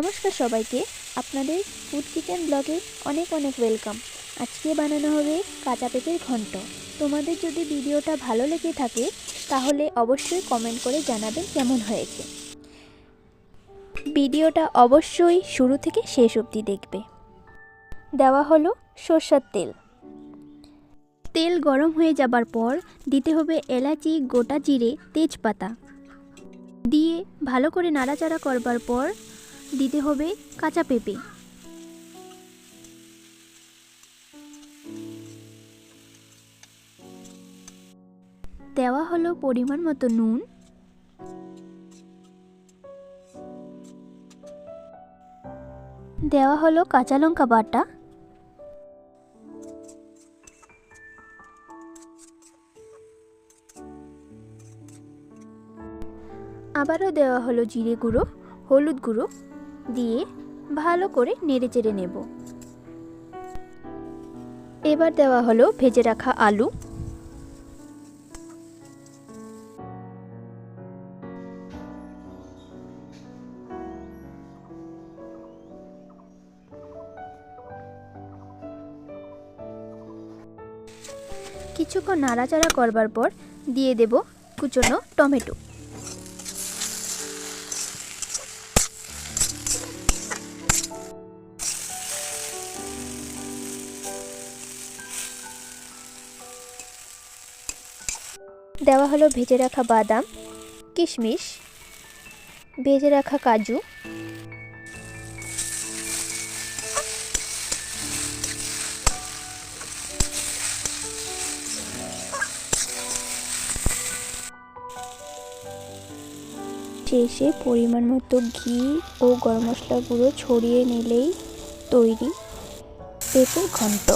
নমস্কার সবাইকে, আপনাদের ফুড কিচেন ব্লগে অনেক অনেক ওয়েলকাম। আজকে বানানো হবে কাঁচা পেঁপের ঘন্ট। তোমাদের যদি ভিডিওটা ভালো লেগে থাকে তাহলে অবশ্যই কমেন্ট করে জানাবেন কেমন হয়েছে। ভিডিওটা অবশ্যই শুরু থেকে শেষ অবধি দেখবে। দেওয়া হলো সরষের তেল। তেল গরম হয়ে যাবার পর দিতে হবে এলাচি, গোটা জিরে, তেজপাতা দিয়ে ভালো করে নাড়াচাড়া করবার পর দিতে হবে কাঁচা পেঁপে। দেওয়া হলো পরিমাণ মতো নুন, দেওয়া হলো কাঁচা লঙ্কা বাটা, আবারও দেওয়া হলো জিরে গুঁড়ো, হলুদ গুঁড়ো দিয়ে ভালো করে নেড়েচেড়ে নেব। এবার দেওয়া হলো ভেজে রাখা আলু, কিছুক্ষণ নাড়াচাড়া করবার পর দিয়ে দেব কুচনো টমেটো। দেওয়া হলো ভেজে রাখা বাদাম, কিশমিশ, ভেজে রাখা কাজু, শেষে পরিমাণ মতো ঘি ও গরম মশলা গুঁড়ো ছড়িয়ে নিলেই তৈরি পেঁপের ঘন্ট।